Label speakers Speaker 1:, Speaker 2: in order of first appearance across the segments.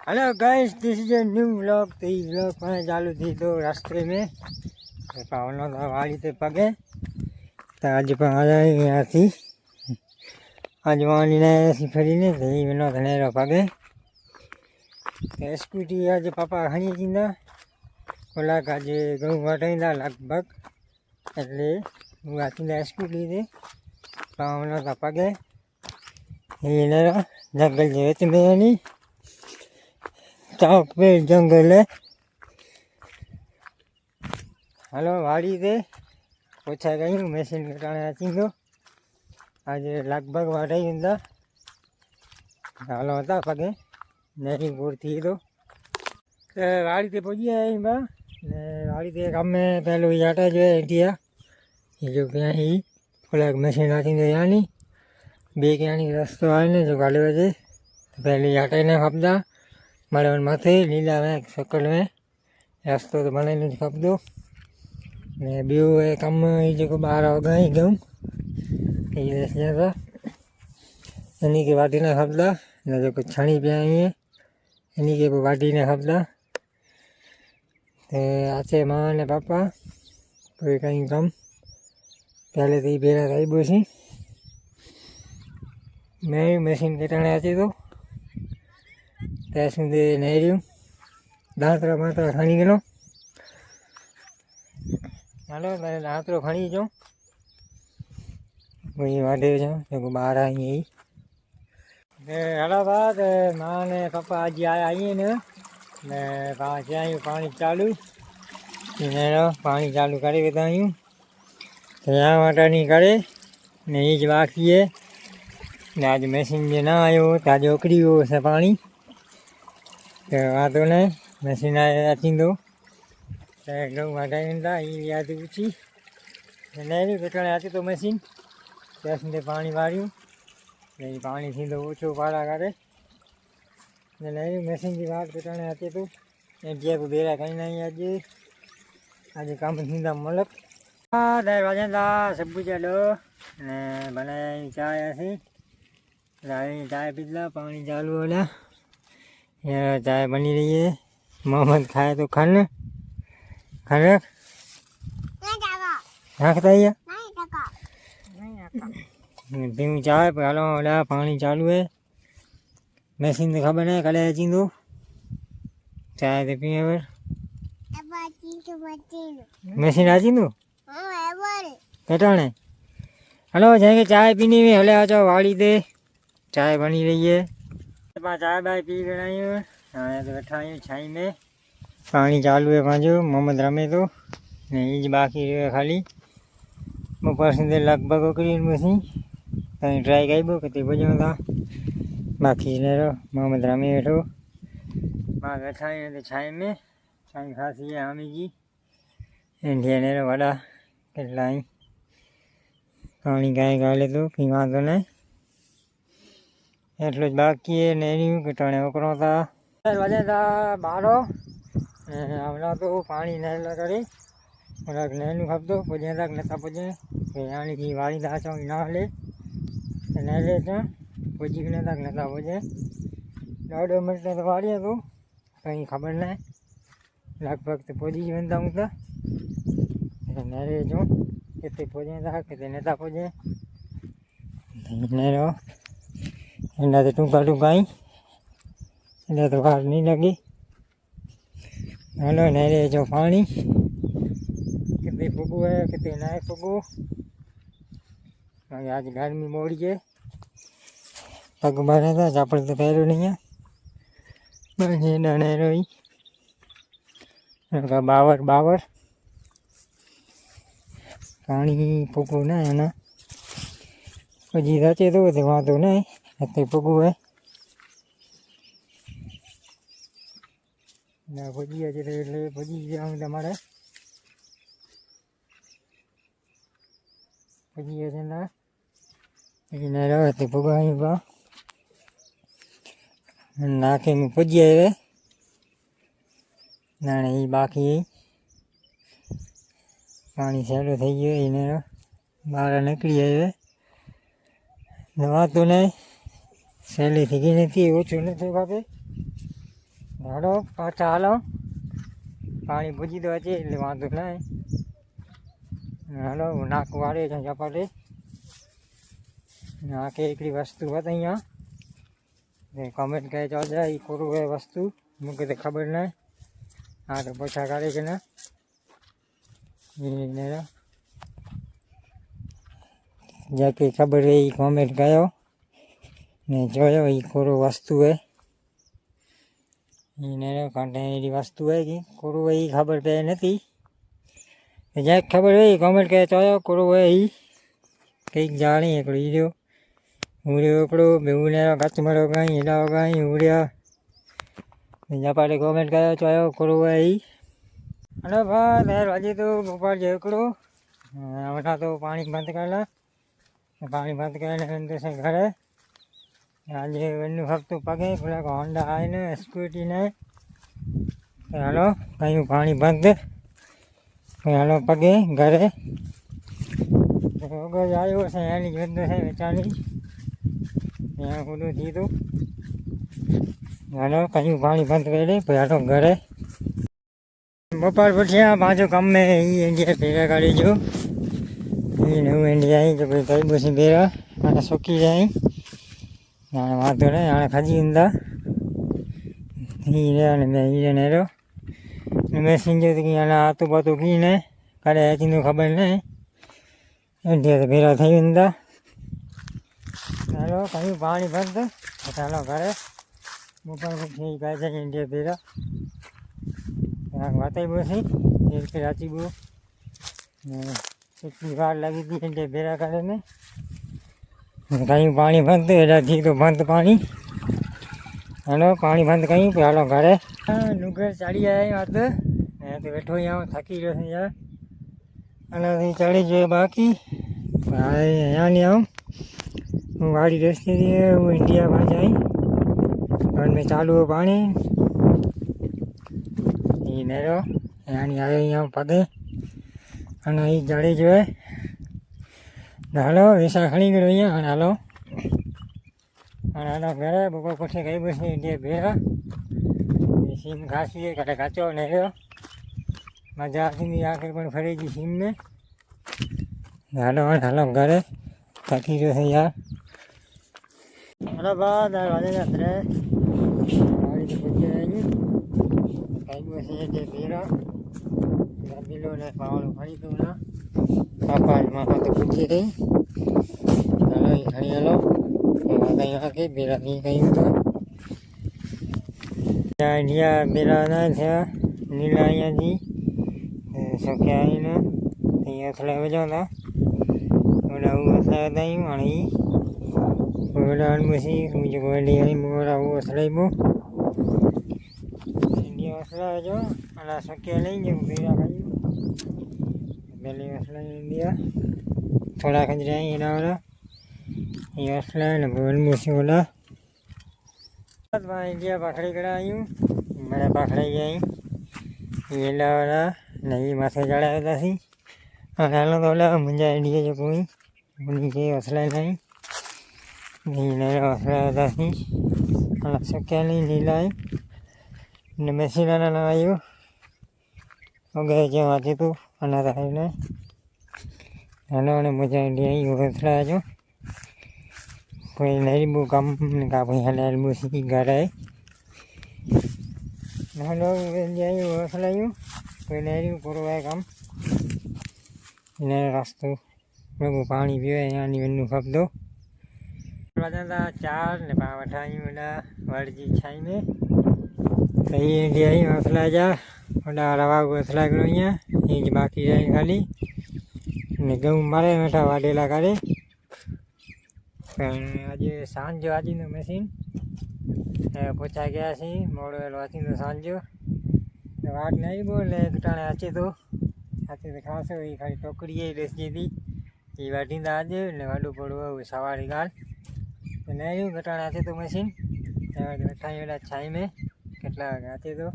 Speaker 1: Hello guys, this is a new vlog. तो ये vlog मैंने चालू थी तो रास्ते में पावनो था वाली ते पगे तो आज पर आ जाए यहाँ थी आज वाली ने ऐसी फरी ने तो ये बनो धने रो पगे तो स्कूटी आज पापा खणी थींदा कलाक आज घणो वटाईंदा लगभग એટલે હું થींदा स्कूटी ते पावनो था पगे ये जंगल जे विच में नहीं टॉप पे जंगल है। हलो वाड़ी दे पूछा गई मशीन कटाने अची तो आज लगभग वाटा ही हूंदा हलो था पगे नहरी पूर थी तो वाड़ी ते पुजी आई बा वाड़ी ते कम में पहलो याटा जो है इंडिया ये जो क्या ही फ्लैग मशीन आती तो यानी बे क्या रस्तो आए ने जो गाले बजे पहले याटा ने खपदा मारे माथे लीला में सकल में रास्तो तो बनाई नहीं खपदो ने बीओ कम जो बार गई गऊँ ये था इन्हीं के वाटी ने खपदा ने जो छणी पे आई है इन्हीं के वाटी ने खपदा आचे माँ ने पापा कोई कहीं कम पहले तो बेरा रही बोसी मैं मशीन कटाने आती तो ત્યાં સુધી નહેર્યું દાંતરા બાંતરા ખણી ગયેલો હાલો મારે દાંતરો ખણી જાઉં કોઈ વાઢે જાઉં તો બહાર આવી હાલો બાદ માँ ને પપ્પા आज आइए ने पाँच आयूँ पानी चालू पानी चालू करे बतायूँ तो यहाँ वाटा नहीं करे ने ये ज बाकी है ने आज मशीन जो ना आयो तो आज उकड़ी हो से पानी तो वातो नहीं मशीन आया थींदो घणो वधाई वेंदा ई याद ऊची नहरी कटण अचे तो मशीन त्यासंदे पाणी वारियूं पाणी थींदो ओछो पाड़ा करे नहरी मशीन की वाट कटण अचे तो जीअं बि बेरा खणींदा आहियूं अॼु कम थींदा मलक ॾह वॼनि था सुबुह जो ने बनाई चांहि असीं चांहि पीतला पानी चालू होला यहाँ चाय बनी रही है मोहम्मद खाए तो खन खन रखता ही है पीऊँ चाय पर हलो होड़ा पानी चालू है मशीन तो खबर है कल अची तो चाय तो पीए पर मशीन अची तो कटाने हलो जैसे चाय पीनी हुई हले आ जाओ वाड़ी दे चाय बनी रही है चाय बाय पी गई हाँ तो बैठा आयूँ छाई में पानी चालू है पाँचो मोहम्मद रमे तो नहीं बाकी रहे खाली ऊपर से लगभग ओकरी मशीन कहीं ट्राई कई बो कते बजो था बाकी ने रो मोहम्मद रमे बैठो माँ बैठा आयूँ तो छाई में छाई खासी है हामी जी इंडिया ने रो वड़ा કેટલાય પાણી ગાય ગાલે તો કંઈ વાંધો નહીં એટલું જ બાકી એ નેર્યું કટાણે ઓકરો હતા વાજે હતા 12 હમણાં તો પાણી નહેલા કરી થોડાક નહેલું ખપતો પૂજે તક નતા પૂજે यानी कि वाड़ी दाचो ना ले नहले तो पूजी ने तक नता पूजे ॾाढो मिनट तो वाड़ी तो कहीं खबर न लगभग तो पूजी वेंदा हूँ तो नहरे जो कितने पूजे था कितने नता पूजे नहरो इन्हें तो टूका टूकाई इन्हें तो बाहर नहीं लगी हलो नहरे जो पानी कितने फुगू है कितने नए फुगू आज गर्मी मोड़ी है पग भरे था चपल तो पैरो नहीं है बस ये नहरो ही बावर बावर पानी फुगू ना है ना जी रचे तो वहाँ तो नहीं इतने फुगू है ना भुजी अचे तो એટલે ભજી જાઉં તમારે ભજી છે ના એને રહે તો ભગાઈ બા નાખે में ભજી આવે ના એ બાકી પાણી સેલો થઈ ગયો એને બહાર નીકળી આવે નવા તો નહીં સહેલી થઈ ગઈ નથી ઓછું નથી ખપે હાલો પાછા હાલો પાણી પૂજી દો છે એટલે વાંધો નહીં હાલો નાક વાળે છે ચપાટે નાકે એકલી વસ્તુ હોત અહીંયા કમેન્ટ કહે ચાલ જાય એ ખોટું હોય વસ્તુ મૂકે તો ખબર નહીં હા તો પોછા કાઢે કે ના એને જે કંઈ ખબર હોય એ કોમેન્ટ કર્યો ને જોયો એ ખોટું વસ્તુ હોય એને કંટેનરી વસ્તુ હોય કે ખોટું હોય એ ખબર પડે નથી જ્યાં ખબર હોય કોમેન્ટ કહે ચોયો ખોટું હોય એ કંઈક જાણી એકડો એ રહ્યો ઉડ્યો એકડો બેવું ને કચમરો કાંઈ હિલાવો કાંઈ ઉડ્યા બીજા પાડે કોમેન્ટ કર્યો ચોયો ખોટું હોય એ અને બસ યાર હજી તો ગોપાલ છે એકડો હમણાં તો પાણી બંધ કરેલા પાણી બંધ કરીને અંદર છે ઘરે આજે એનું ફક્ત પગે પેલા હોન્ડા આવીને સ્કૂટીને હાલો કયું પાણી બંધ હાલો પગે ઘરે આવ્યો છે એની બંધ છે વેચાણી ત્યાં બધું દીધું હાલો કયું પાણી બંધ કરી પછી હાલો ઘરે બપોર પછી આ પાછું ગમે એ ઇન્ડિયા ભેગા કાઢી જો એ નવું ઇન્ડિયા આવી કે ભાઈ કઈ બસી ભેગા અને સુકી જાય નાણે વાંધો નહીં આણે ખાજી ઈંદા હીરે અને મેં હીરે નેરો મેં સિંજો કે આને આતું પાતું કીને કાલે હજીનું ખબર નહીં ઇન્ડિયા તો ભેગા થઈ ઈંદા ચાલો કયું પાણી બંધ ચાલો ઘરે બપોર પછી કહે છે ઇન્ડિયા ભેગા વાતાઈ બોસી એક રાચી બહુ કેટલી વાર લાગી હતી એટલે ભેરા કરે ને કયું પાણી બંધ એનાથી તો બંધ પાણી હાલો પાણી બંધ કહ્યું કે હાલો ઘરે ડુંગર ચાલી આવ્યા વાત તો બેઠો અહીંયા થાકી રહ્યો છે યાર આનાથી ચડી જોઈએ બાકી અહીંયા નહીં આવું હું વાડી રસ્તેથી હું ઇન્ડિયા પાછા આવી ઘર મેં ચાલુ પાણી એ નેરો અહીંયાની આવે અહીંયા પગે અને એ જડી જોઈએ હાલો વિસા ખણી ગયો અહીંયા અને હાલો ઘરે બપોર પછી કઈ બસી ઇન્ડિયા ભેગા સીમ ઘાસી કાંઠે કાચો નેર્યો મજા આવતી આખર પણ ફરી ગઈ સીમને હાલો ઘરે થાકી ગયો છે યાર હાલો બા વાજે રાત્રે વાડી પૂછી આવી કઈ બસી ઇન્ડિયા ભેગા ગંદીલો ને પાવડું ફરી દઉં ના પાપામાં તો પૂછી ગઈ હાલો એ ખણી હાલો એવા કંઈ બેરાથી કહ્યું તો ઇન્ડિયા બેરાના થયા લીલા અહીંયાથી શોખ્યા આવીને અહીંયા અથડા વજા હતા ઓલા હું અથડા હતા અહીં અને ઓલા અણબસી બીજું ગોળી અહીં મોરા હું અથડાઈ ઇન્ડિયા અથડા જો અને શોખ્યા લઈ જવું બેરા ખાઈ પહેલી અથડા ઇન્ડિયા થોડા ખંજરા અહીં એના ઓલા એ असला ने बोल मुसी बोला इंडिया पकड़ी करा यूँ बड़ा पकड़ा गई ये लाला नहीं माथे चढ़ाया था सी हालो तो मुझे इंडिया जो कोई उनके असला नहीं असला था सी अला सक्या नहीं नीला ने मैसी लाना लगायो हो गए जो आते तो अनाथ है ना हालो ने मुझे इंडिया ही असला जो कोई नहीं वो कम का भाई हलाल मुसी घरे हेलो जाए वो असलायू कोई नहीं पूरा है काम इन्हें रास्तों में वो पानी पियो यहाँ नहीं बनू खप दो बजाता चार ने पावठाई वाला वर्जी छाई में कहीं इंडिया ही असला जा वाला रवा को असला करो यहाँ ये बाकी रहे खाली ने गऊ मारे बैठा वाडेला करे આજે સાંજો આજનું મશીન પોચા ગયા છે મોડો વેલો આજનો સાંજો વાટ નહીં બોલે ઘટાણે આચે તો ખાસ એ ખાલી ટોકરી લેસ દીધી એ વાટીંદા આજે ને વાડું પડવું સવારી ગાલ નહીં ઘટાણે આચે તો મશીન બેઠા વેલા છાઈ મેં કેટલા વાગે આચે તો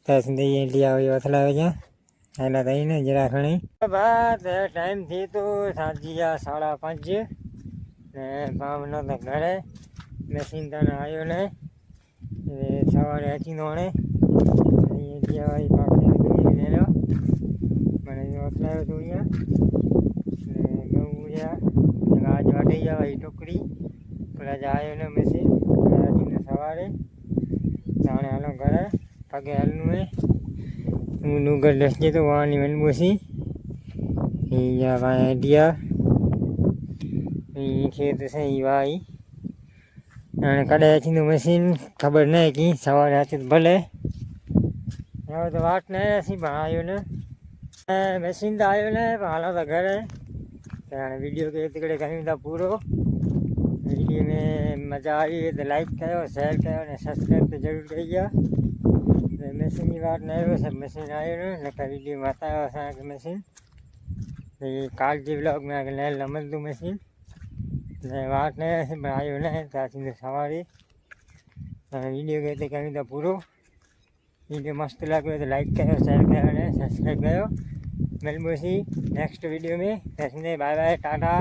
Speaker 1: ત્યાં સુધી ઇન્ડિયા હોય અથલાવે ત્યાં પહેલાં થઈને જરા ઘણી બાદ ટાઈમ થી તો સાંજિયા 5:30 ને કામ નહોતા ઘરે મશીન તને આવ્યો ને સવારે હતી નોણે જેવાય પાકને દોડી લેલો મને ઓસલાયો દોડ્યા ને ઘઉં ઉડ્યા આજ વાટી જવા એ ટોકરી પેલા જાય ને મશીન હજીને સવારે જાણે હાલો ઘરે પગે હાલનું હે હું ડુંગર દસ જતો વાની મનબોસી એ ભાઈ આઈડિયા એ ખેત છે એ ભાઈ અને કડાયથી મશીન ખબર નહીં કે સવારે હતી ભલે હવે તો વાત નહીં હસી પણ આવ્યો ને મશીન તો આવ્યો ને પણ હાલો તો ઘરે ત્યારે વિડીયો કે તીકડે કરી દીધા પૂરો વિડીયો મેં મજા આવી તો લાઈક કર્યો શેર કર્યો અને સબસ્ક્રાઈબ તો જરૂર કરી ગયા મશીનની વાત નહીં આવ્યો છે મશીન આવ્યો ને નકર વિડીયો બતાવ્યો છે કે મશીન એ કાલ જે બ્લોગમાં આગળ લમલતું મશીન ને વાત નહીં હશે પણ આવ્યો નહીં ત્યાંથી સવારે વિડીયો કે તે કરી દીધા પૂરો વિડીયો મસ્ત લાગ્યો તો લાઈક કર્યો શેર કર્યો અને સબસ્ક્રાઈબ કર્યો मिलबोसी नेक्स्ट वीडियो में बाय बाय टाटा।